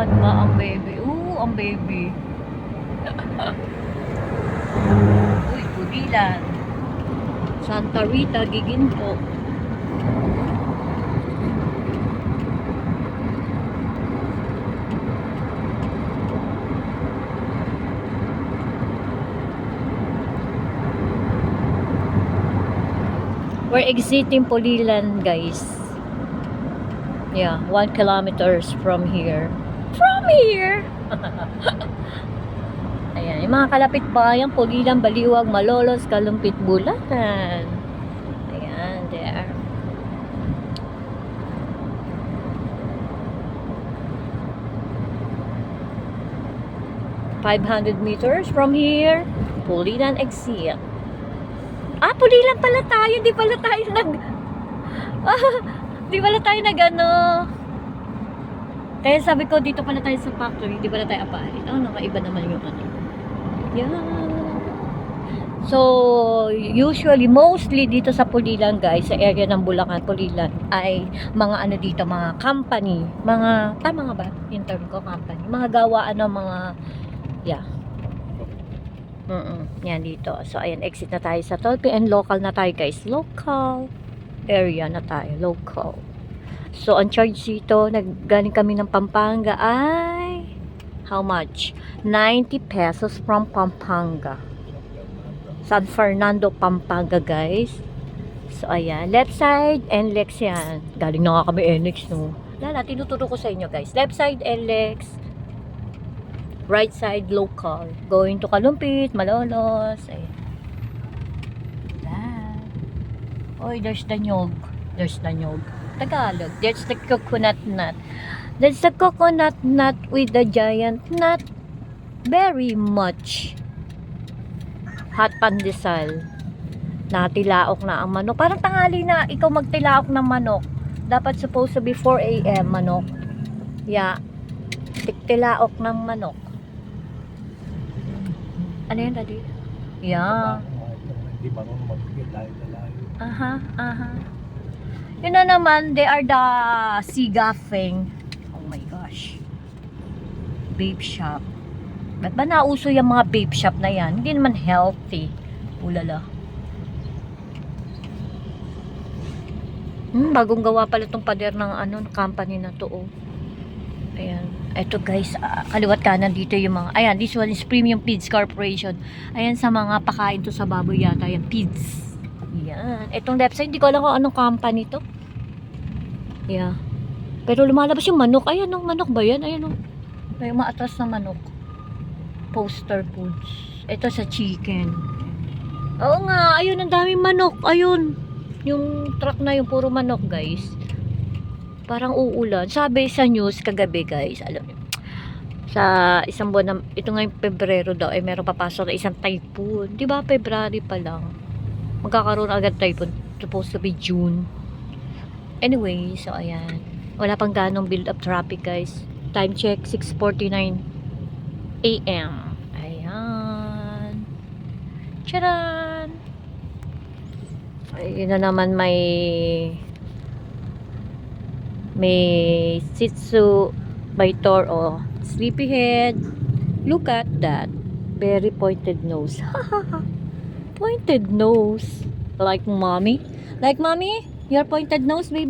Padma ang baby. Ang baby. Uy, Pudilan. Santa Rita, Giginto. We're exiting Pulilan, guys. Yeah, 1 kilometers from here. From here! Ayan, yung mga kalapit bayan, Pulilan, Baliwag, Malolos, Kalumpit, Bulacan. Ayan, there. $500 meters from here, Pulilan exit. Pulilan pala tayo, di pala tayo di pala tayo ano. Kaya sabi ko, dito pala tayo sa factory, di pala tayo apahin. Nakaiba naman yung ano. Yan. So, usually, mostly dito sa Pulilan, guys, sa area ng Bulacan, Pulilan, ay mga ano dito, mga company, mga, tama nga ba yung term ko, company, mga gawaan ng mga, yeah. Yan dito. So, ayan, exit na tayo sa Tolpi and local na tayo, guys. Local area na tayo. Local. So, ang charge dito, galing kami ng Pampanga ay how much? 90 pesos from Pampanga. San Fernando, Pampanga, guys. So, ayan. Left side, NLEX yan. Galing na nga kami NLEX, no? Lala, tinuturo ko sa inyo, guys. Left side, NLEX. Right side, local. Going to Kalumpit, Malolos. Ayan. Oy, there's the nyog. There's the nyog. Tagalog. There's the coconut nut. There's the coconut nut with the giant nut. Very much. Hot pandesal. Natilaok na ang manok. Parang tanghali na ikaw magtilaok ng manok. Dapat supposed to be 4 a.m. manok. Yeah. Tilaok ng manok. Ano yan, Daddy? Yeah. Hindi marunong magbigay dahil lalayo. Yun na naman, they are the sigaffing. Oh my gosh. Babe shop. Ba't ba nauso yung mga babe shop na yan? Hindi naman healthy. Ulala. Bagong gawa pala itong pader ng company na to. Oh. Ayan. Ito guys, kaliwat kanan dito yung mga, ayan, this one is Premium Feeds Corporation. Ayan, sa mga pakain to sa baboy yata, yung feeds. Ayan. Itong left side, hindi ko alam kung anong company to. Yeah. Pero lumalabas yung manok. Ayan, manok ba yan? Ayan, may maatras na manok. Poster foods. Ito sa chicken. Oo nga, ayun, ang daming manok. Ayun. Yung truck na yung puro manok, guys. Parang uulan. Sabi sa news kagabi, guys, alam niyo, sa isang buwan na, ito ngayong Pebrero daw, meron papasok na isang typhoon. Diba, February pa lang. Magkakaroon agad typhoon. Supposed to be June. Anyway, so ayan. Wala pang ganong build up traffic, guys. Time check, 6:49 a.m. Ayan. Charan! Ayun na naman may Shih Tzu by Toro. Sleepyhead. Look at that. Very pointed nose. Pointed nose. Like mommy. Like mommy? Your pointed nose, baby?